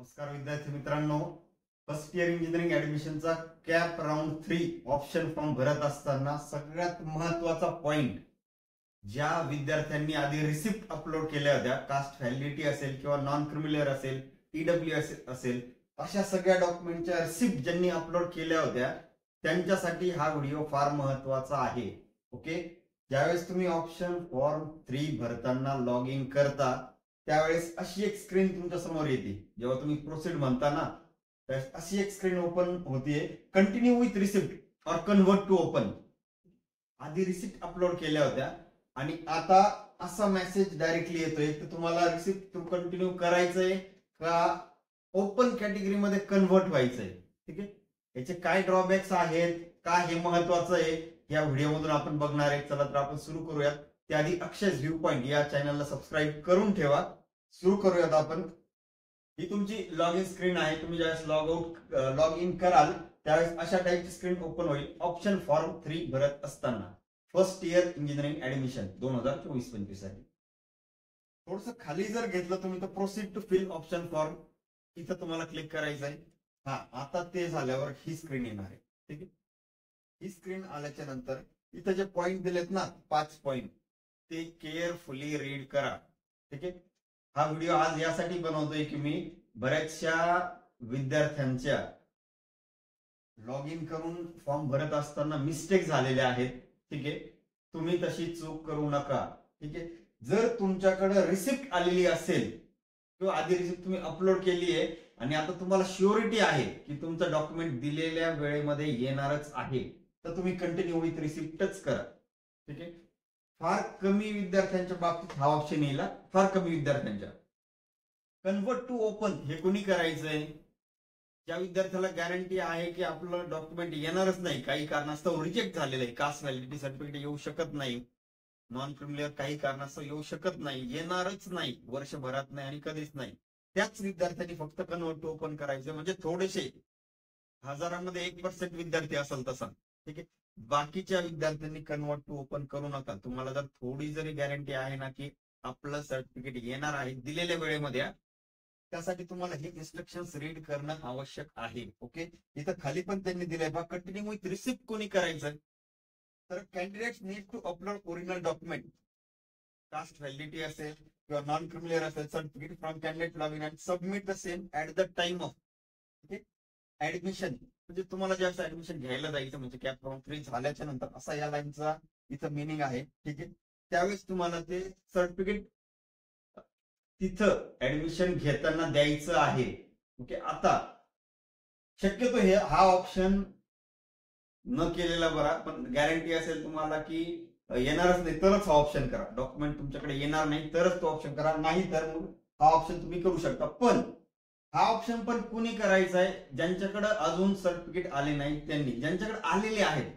नमस्कार विद्यार्थी मित्रांनो, फर्स्ट इयर इंजिनिअरिंग ऍडमिशनचा कॅप राऊंड 3 ऑप्शन फॉर्म भरत असताना सगळ्यात महत्त्वाचा पॉइंट, ज्या विद्यार्थ्यांनी आधी रिसिप्ट अपलोड केल्या होत्या, कास्ट व्हॅलिडिटी असेल किंवा नॉन क्रिमिलियर असेल, ईडब्ल्यू असेल, अशा सगळ्या डॉक्युमेंटच्या रिसिप्ट ज्यांनी अपलोड केल्या होत्या त्यांच्यासाठी हा व्हिडिओ फार महत्त्वाचा आहे. ओके, ज्यावेळेस तुम्ही ऑप्शन फॉर्म 3 भरताना लॉग इन करता त्यावेळेस अशी एक स्क्रीन तुमच्या समोर येते. जेव्हा तुम्ही प्रोसीड म्हणता ना, त्यावेळेस अशी एक स्क्रीन ओपन होतीये, कंटिन्यू विथ रिसिप्ट और कन्वर्ट टू ओपन. आधी रिसिप्ट अपलोड केल्या होत्या आणि आता असा मेसेज डायरेक्टली येतोय की तुम्हाला रिसिप्ट थ्रू कंटिन्यू करायचंय का ओपन कॅटेगरी मध्ये कन्वर्ट व्हायचंय. ठीक आहे, याचे काय ड्रॉबॅक्स आहेत, का हे महत्वाचं आहे, या व्हिडिओमधून आपण बघणार आहे. चला तर आपण सुरू करूयात. त्याआधी अक्षय's व्ह्यू पॉइंट या चॅनलला सबस्क्राईब करून ठेवा. सुरू करूयात आपण. ही तुमची लॉग इन स्क्रीन आहे. तुम्ही ज्यावेळेस लॉग इन कराल त्यावेळेस अशा टाईपची स्क्रीन ओपन होईल. ऑप्शन फॉर्म 3 भरत असताना फर्स्ट इयर इंजिनिअरिंग ऍडमिशन 2024-25 साठी थोडस खाली जर घेतलं तुम्ही तर proceed to fill option form इथं तुम्हाला क्लिक करायचं आहे. हा, आता ते झाल्यावर ही स्क्रीन येणार आहे. ठीक आहे, ही स्क्रीन आल्याच्या नंतर इथं जे पॉइंट दिलेत ना, 5 पॉइंट, ते केअरफुली रीड करा. ठीक आहे, हा व्हिडिओ आज यासाठी बनवतोय की मी बऱ्याचशा विद्यार्थ्यांच्या लॉग इन करून फॉर्म भरत असताना मिस्टेक झालेल्या आहेत. ठीक आहे, तुम्ही तशी चूक करू नका. ठीक आहे, जर तुमच्याकडे रिसिप्ट आलेली असेल किंवा आधी रिसिप्ट तुम्ही अपलोड केली आहे आणि आता तुम्हाला श्युरिटी आहे की तुमचं डॉक्युमेंट दिलेल्या वेळेमध्ये येणारच आहे, तर तुम्ही कंटिन्यू विथ रिसिप्टच करा. ठीक आहे, फार कमी विद्यार्थ्यांच्या बाबतीत हा ऑप्शन येईल. फार कमी विद्यार्थ्यांच्या. कन्वर्ट टू ओपन हे कोणी करायचंय? ज्या विद्यार्थ्याला गॅरंटी आहे की आपलं डॉक्युमेंट येणारच नाही, काही कारणास्तव रिजेक्ट झालेलं आहे, कास्ट व्हॅलिडिटी सर्टिफिकेट येऊ शकत नाही, नॉन क्रिमिलियर काही कारणास्तव येऊ शकत नाही, येणारच नाही, वर्षभरात नाही आणि कधीच नाही, त्याच विद्यार्थ्यांनी फक्त कन्वर्ट टू ओपन करायचं. म्हणजे थोडेसे हजारामध्ये 1% विद्यार्थी असेल तसा. ठीक आहे, बाकीच्या विद्यार्थ्यांनी कन्वर्ट टू ओपन करू नका. तुम्हाला जर थोडी जरी गॅरंटी आहे ना की आपलं सर्टिफिकेट येणार आहे दिलेल्या वेळेमध्ये, त्यासाठी तुम्हाला हे इन्स्ट्रक्शन्स रीड करणं आवश्यक आहे. ओके, इथं खाली पण त्यांनी दिलंय बघा, कंटिन्यू विथ रिसिप्ट कोणी करायचं, तर candidates need to upload original document, caste validity असेल किंवा नॉन क्रिमिलियर असेल, certificate from candidate log in and submit the same at the time of admission. म्हणजे तुम्हाला ज्यावेळेस ऍडमिशन घ्यायला जायचं, म्हणजे कॅप राऊंड 3 झाल्याच्या नंतर, असा या लाईनचा इथं मिनिंग आहे. ठीक आहे, त्यावेळेस तुम्हाला ते सर्टिफिकेट तिथं ऍडमिशन घेताना द्यायचं आहे. ओके, आता शक्यतो हा ऑप्शन न केलेला बरा, पण गॅरंटी असेल तुम्हाला की येणारच नाही तरच हा ऑप्शन करा. डॉक्युमेंट तुमच्याकडे येणार नाही तरच तो ऑप्शन करा, नाही तर मग हा ऑप्शन तुम्ही करू शकता. पण हा ऑप्शन पण कुणी करायचा आहे? ज्यांच्याकडे अजून सर्टिफिकेट आले नाही त्यांनी. ज्यांच्याकडे आलेले आहेत,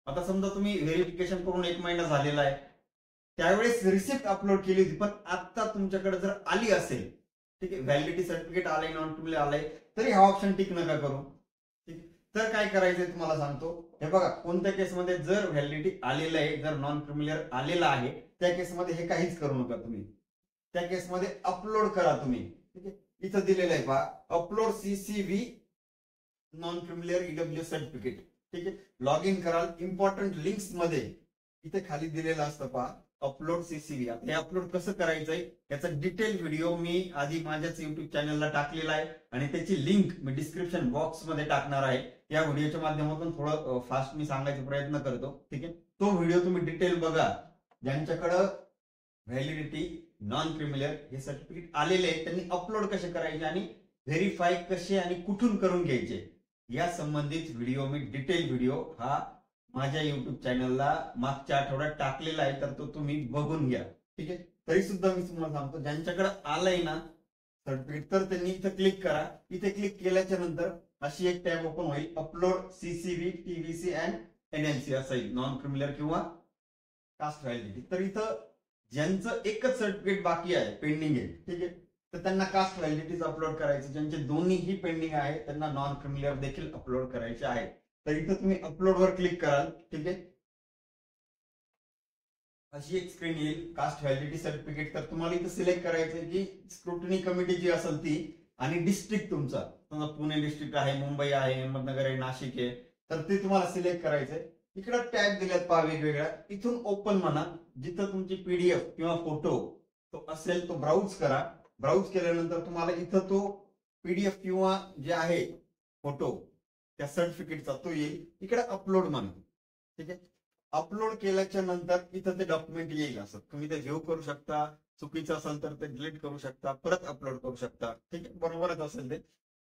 आता समजा तुम्ही व्हेरिफिकेशन करून 1 महिना झालेला आहे, त्यावेळेस रिसिप्ट अपलोड केली होती, पण आता तुमच्याकडे जर आली असेल, ठीक आहे, व्हॅलिडिटी सर्टिफिकेट आलंय, नॉन क्रिमिलियर आलंय, तरी हा ऑप्शन टिक नका करू. ठीक, तर काय करायचंय तुम्हाला सांगतो. हे बघा, कोणत्या केसमध्ये जर व्हॅलिडिटी आलेलं आहे, जर नॉन क्रिमिलियर आलेला आहे, त्या केसमध्ये हे काहीच करू नका तुम्ही. त्या केसमध्ये अपलोड करा तुम्ही. ठीक आहे, इथं दिलेलं आहे पहा, upload CCV non creamy layer EW certificate. ठीक आहे, लॉग इन कराल, इम्पॉर्टंट लिंक्स मध्ये इथे खाली दिलेलं असतं पहा, अपलोड CCV. हे अपलोड कसं करायचंय याचा डिटेल व्हिडिओ मी आधी माझ्याच युट्यूब चॅनलला टाकलेला आहे आणि त्याची लिंक मी डिस्क्रिप्शन बॉक्स मध्ये टाकणार आहे. या व्हिडिओच्या माध्यमातून थोडं फास्ट मी सांगायचा प्रयत्न करतो. ठीक आहे, तो व्हिडिओ तुम्ही डिटेल बघा. ज्यांच्याकडं व्हॅलिडिटी नॉन क्रिमिलियर हे सर्टिफिकेट आलेले आहे त्यांनी अपलोड कसे करायचे आणि व्हेरीफाय कसे आणि कुठून करून घ्यायचे या संबंधित व्हिडिओ मी डिटेल व्हिडिओ हा माझ्या युट्यूब चॅनलला मागच्या आठवड्यात टाकलेला आहे, तर तो तुम्ही बघून घ्या. ठीक आहे, तरी सुद्धा मी तुम्हाला सांगतो, ज्यांच्याकडे आलंय ना सर्टिफिकेट तर त्यांनी इथं क्लिक करा. इथे क्लिक केल्याच्या नंतर अशी एक टॅब ओपन होईल, upload CCV TVC and NNC असं येईल, नॉन क्रिमिलियर किंवा कास्ट व्हॅलिडिटी. तर इथं ज्यांचं एकच सर्टिफिकेट बाकी आहे, पेंडिंग आहे, ठीक आहे, तर त्यांना कास्ट व्हॅलिडिटीज अपलोड करायचे. ज्यांचे दोन्हीही पेंडिंग आहे त्यांना नॉन क्रिमिलियर देखील अपलोड करायचे आहे. तर इथं तुम्ही अपलोड वर क्लिक कराल. ठीक आहे, अशी एक स्क्रीन येईल, कास्ट व्हॅलिडिटी सर्टिफिकेट. तर तुम्हाला इथं सिलेक्ट करायचं की स्क्रुटनी कमिटी जी असेल ती आणि डिस्ट्रिक्ट तुमचा, समजा पुणे डिस्ट्रिक्ट आहे, मुंबई आहे, अहमदनगर आहे, नाशिक आहे, तर ते तुम्हाला सिलेक्ट करायचंय. इकडे टॅग दिलेत पहा वेगवेगळ्या, इथून ओपन म्हणा. जिथं तुमची पीडीएफ किंवा फोटो तो असेल तो ब्राउज करा. ब्राउज केल्यानंतर तुम्हाला इथं तो पीडीएफ किंवा जे आहे फोटो त्या सर्टिफिकेटचा तो येईल. इकडे अपलोड म्हणा. ठीक आहे, अपलोड केल्याच्या नंतर इथं ते डॉक्युमेंट येईल. असं तुम्ही ते व्ह्यू करू शकता. चुकीचं असेल तर ते डिलीट करू शकता, परत अपलोड करू शकता. ठीक आहे, बरोबरच असेल ते.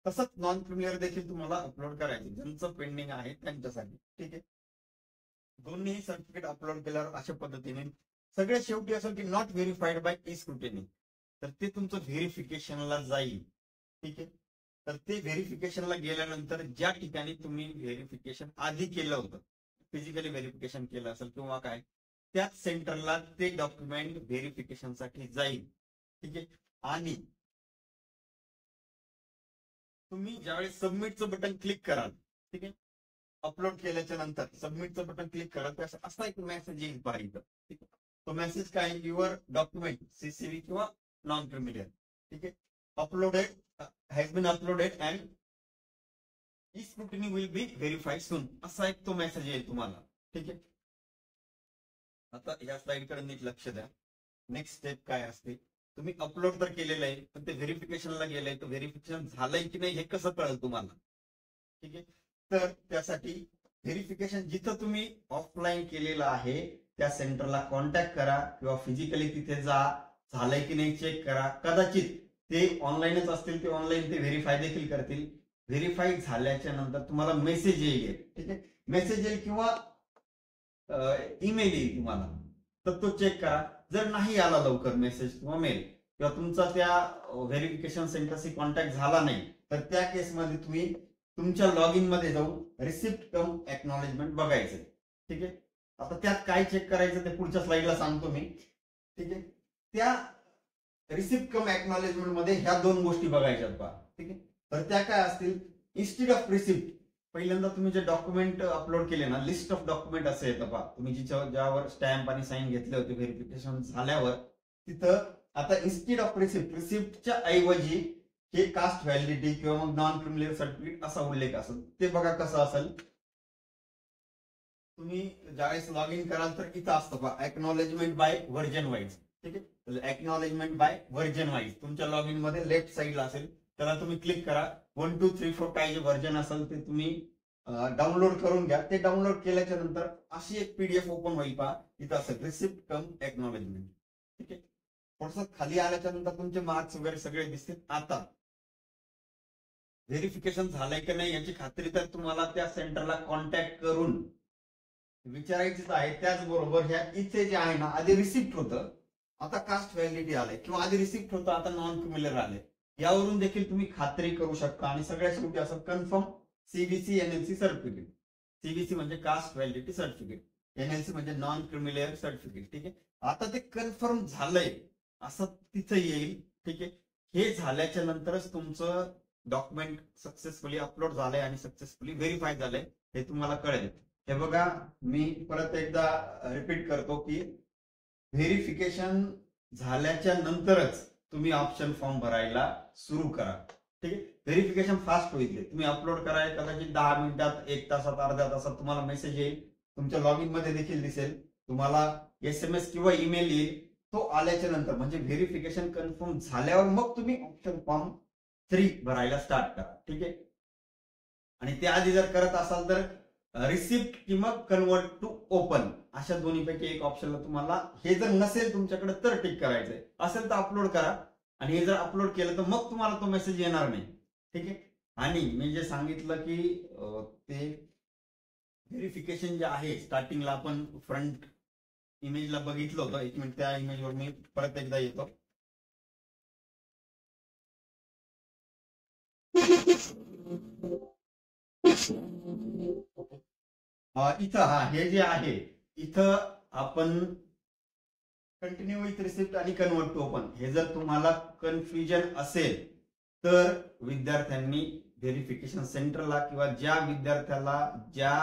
तसंच नॉन क्रिमिलियर देखील तुम्हाला अपलोड करायचं, ज्यांचं पेंडिंग आहे त्यांच्यासाठी. ठीक आहे, दोन्ही सर्टिफिकेट अपलोड केल्यावर अशा पद्धतीने सगळ्यात शेवटी असेल की not verified by e scrutiny, तर ते तुमचं व्हेरिफिकेशनला जाईल. ठीक आहे, तर ते व्हेरिफिकेशनला गेल्यानंतर ज्या ठिकाणी तुम्ही व्हेरिफिकेशन आधी केलं होतं, फिजिकली व्हेरिफिकेशन केलं असेल किंवा काय, त्याच सेंटरला ते डॉक्युमेंट व्हेरिफिकेशनसाठी जाईल. ठीक आहे, आणि तुम्ही ज्यावेळेस सबमिटचं बटन क्लिक कराल, ठीक आहे, अपलोड केल्याच्या नंतर सबमिटचं बटन क्लिक कराल, तर असा एक मेसेज येईल पाहिजे. ठीक आहे, तो मेसेज काय, युअर डॉक्युमेंट सीसीव्ही किंवा नॉन क्रिमिलियर, ठीक आहे, uploaded has been uploaded and e scrutiny will be verified soon, असा एक तो मेसेज येईल तुम्हाला. ठीक आहे, आता या स्लाइडकडे नीट लक्ष द्या. नेक्स्ट स्टेप काय असते, तुम्ही अपलोड तर केलेलं आहे, पण ते व्हेरिफिकेशनला गेलंय, तर व्हेरिफिकेशन झालंय की नाही हे कसं कळेल तुम्हाला. ठीक आहे, तर त्यासाठी व्हेरिफिकेशन जिथं तुम्ही ऑफलाईन केलेलं आहे त्या सेंटरला कॉन्टॅक्ट करा किंवा फिजिकली तिथे जा, झालंय की नाही चेक करा. कदाचित ते ऑनलाईनच असतील, ते ऑनलाईन ते व्हेरीफाय देखील करतील. व्हेरीफाय झाल्याच्या नंतर तुम्हाला मेसेज येईल. ठीक आहे, मेसेज येईल किंवा ईमेल येईल तुम्हाला, तर तो चेक करा. जर नाही आला लवकर मेसेज किंवा मेल किंवा तुमचा त्या व्हेरिफिकेशन सेंटरशी कॉन्टॅक्ट झाला नाही, तर त्या केसमध्ये तुम्ही तुमच्या लॉग इन मध्ये जाऊन रिसिप्ट कम एक्नॉलेजमेंट बघायचं. ठीक आहे, आता त्यात काय चेक करायचं ते पुढच्या स्लाइडला सांगतो मी. ठीक आहे, त्या रिसिप्ट कम एक्नॉलेजमेंट मध्ये ह्या दोन गोष्टी बघायच्यात पहा. ठीक आहे, तर त्या काय असतील, इन्स्टेड ऑफ रिसिप्ट, पहिल्यांदा तुम्ही जे डॉक्युमेंट अपलोड केले ना, लिस्ट ऑफ डॉक्युमेंट असं येतं पहा, तुम्ही ज्यावर स्टॅम्प आणि साईन घेतले होते व्हेरिफिकेशन झाल्यावर, तिथं आता इन्स्टेड ऑफ रिसिप्ट, रिसिप्टच्या ऐवजी हे कास्ट व्हॅलिडिटी किंवा मग नॉन क्रिमिलियर सर्टिफिकेट असा उल्लेख असेल. ते बघा कसं असेल. तुम्ही ज्यावेळेस लॉग इन कराल तर इथं असतं पहा, एक्नॉलेजमेंट बाय व्हर्जन वाईज. ठीक आहे, एक्नॉलेजमेंट बाय व्हर्जन वाईज तुमच्या लॉग इन मध्ये लेफ्ट साईडला असेल, त्याला तुम्ही क्लिक करा. 1 2 3 4 काय जे व्हर्जन असेल ते तुम्ही डाउनलोड करून घ्या. ते डाउनलोड केल्याच्या नंतर अशी एक पीडीएफ ओपन होईल पहा, इथं असेल रिसिप्ट कम एक्नॉलेजमेंट. ठीक आहे, थोडस खाली आल्याच्या नंतर तुमचे मार्क्स वगैरे सगळे दिसतील. आता व्हेरिफिकेशन झालंय की नाही याची खात्री तर तुम्हाला त्या सेंटरला कॉन्टॅक्ट करून विचारायचीच आहे. त्याचबरोबर ह्या इथे जे आहे ना, आधी रिसिप्ट होतं, आता कास्ट व्हॅलिडिटी आलंय, किंवा आधी रिसिप्ट होतं आता नॉन क्रिमिलियर आलंय, यावरून देखील तुम्ही खात्री करू शकता. आणि सगळ्यात शेवटी असं confirm CBC NLC certificate. CBC म्हणजे कास्ट व्हॅलिडिटी सर्टिफिकेट, एनएलसी म्हणजे नॉन क्रिमिलियर सर्टिफिकेट. ठीक आहे, आता ते कन्फर्म झालंय असं तिथं येईल. ठीक आहे, हे झाल्याच्या नंतरच तुमचं डॉक्युमेंट सक्सेसफुली अपलोड झालंय आणि सक्सेसफुली व्हेरीफाय झालंय हे तुम्हाला कळेल. हे बघा, मी परत एकदा रिपीट करतो की व्हेरिफिकेशन झाल्याच्या नंतरच तुम्ही ऑप्शन फॉर्म भरायला सुरू करा. ठीक आहे, व्हेरिफिकेशन फास्ट होईल. तुम्ही अपलोड कराय कदाचित 10 मिनिटात, 1 तासात, अर्ध्या तासात तुम्हाला मेसेज येईल. तुमच्या लॉग इन मध्ये देखील दिसेल, तुम्हाला SMS किंवा ईमेल येईल. तो आल्याच्या नंतर म्हणजे व्हेरिफिकेशन कन्फर्म झाल्यावर मग तुम्ही ऑप्शन फॉर्म 3 भरायला स्टार्ट करा. ठीक आहे, आणि त्याआधी जर करत असाल तर रिसिप्ट किंवा कन्वर्ट टू ओपन अशा दोन्हीपैकी एक ऑप्शनला तुम्हाला, हे जर नसेल तुमच्याकडे तर टिक करायचंय, असेल तर अपलोड करा. आणि हे जर अपलोड केलं तर मग तुम्हाला तो मेसेज येणार नाही. ठीक आहे, आणि मी जे सांगितलं की ते व्हेरिफिकेशन जे आहे स्टार्टिंगला आपण फ्रंट इमेजला बघितलं होतं. एक मिनिट, त्या इमेजवर मी परत एकदा येतो. इथं हे जे आहे, इथं आपण कंटिन्यू विथ रिसिप्ट आणि कन्वर्ट टू ओपन, हे जर तुम्हाला कन्फ्युजन असेल तर विद्यार्थ्यांनी व्हेरिफिकेशन सेंटरला किंवा ज्या विद्यार्थ्याला, ज्या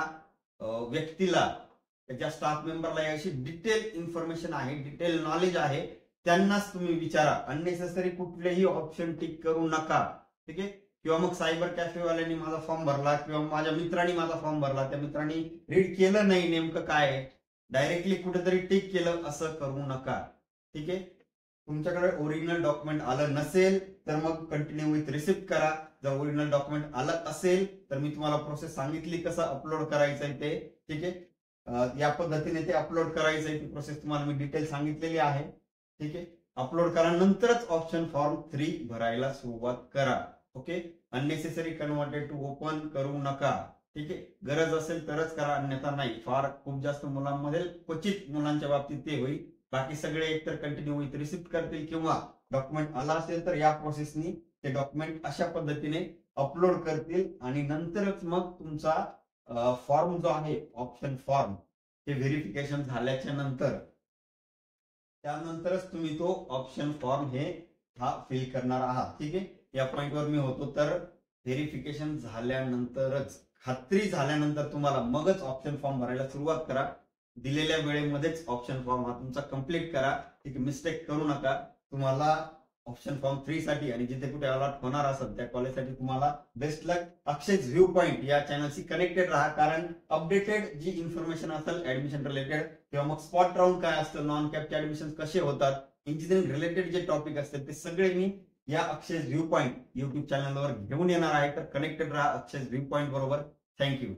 व्यक्तीला, ज्या स्टाफ मेंबरला याची डिटेल इन्फॉर्मेशन आहे, डिटेल नॉलेज आहे, त्यांनाच तुम्ही विचारा. अननेसेसरी कुठलेही ऑप्शन टिक करू नका. ठीक आहे. किंवा मग सायबर कॅफेवाल्यांनी माझा फॉर्म भरला किंवा माझ्या मित्रांनी माझा फॉर्म भरला, त्या मित्रांनी रीड केलं नाही नेमकं काय, डायरेक्टली कुठेतरी टिक केलं, असं करू नका. ठीक आहे. तुमच्याकडे ओरिजिनल डॉक्युमेंट आलं नसेल तर मग कंटिन्यू विथ रिसिप्ट करा. जर ओरिजिनल डॉक्युमेंट आलं असेल तर मी तुम्हाला प्रोसेस सांगितली कसं अपलोड करायचं आहे ते. ठीक आहे. या पद्धतीने ते अपलोड करायचं आहे, ती प्रोसेस तुम्हाला मी डिटेल सांगितलेली आहे. ठीक आहे. अपलोड करा, नंतरच ऑप्शन फॉर्म 3 भरायला सुरुवात करा. Okay. Unnecessary converted to open करू नका. ठीक आहे. गरज असेल तरच करा, अन्यथा नाही. फार खूप जास्त मुलांमध्ये, क्वचित मुलांच्या बाबतीत ते होईल. बाकी सगळे एकतर कंटिन्यू विथ रिसिप्ट करतील किंवा डॉक्युमेंट आला असेल तर या प्रोसेसनी ते डॉक्युमेंट अशा पद्धतीने अपलोड करतील आणि नंतरच मग तुमचा फॉर्म जो आहे ऑप्शन फॉर्म हे व्हेरिफिकेशन झाल्याच्या नंतर त्यानंतरच तुम्ही तो ऑप्शन फॉर्म हा फिल करणार आहात. ठीक आहे. या पॉइंटवर मी होतो तर व्हेरिफिकेशन झाल्यानंतरच, खात्री झाल्यानंतर तुम्हाला मगच ऑप्शन फॉर्म भरायला सुरुवात करा. दिलेल्या वेळेमध्येच ऑप्शन फॉर्म हा तुमचा कंप्लीट करा. ठीक आहे. मिस्टेक करू नका. तुम्हाला ऑप्शन फॉर्म 3 साठी आणि जिथे कुठे अलॉट होणार असेल त्या कॉलेजसाठी तुम्हाला बेस्ट लक. अक्षयज व्ह्यू पॉइंट या चॅनलशी कनेक्टेड राहा, कारण अपडेटेड जी इन्फॉर्मेशन असेल ऍडमिशन रिलेटेड किंवा मग स्पॉट राऊंड काय असतं, नॉन कॅपचे ऍडमिशन कसे होतात, इंजिनिअरिंग रिलेटेड जे टॉपिक असतात ते सगळे मी या अक्षयज व्ह्यू पॉइंट युट्यूब चॅनलवर घेऊन येणार आहे. तर कनेक्टेड राहा अक्षयज व्ह्यू पॉइंट बरोबर. थँक्यू.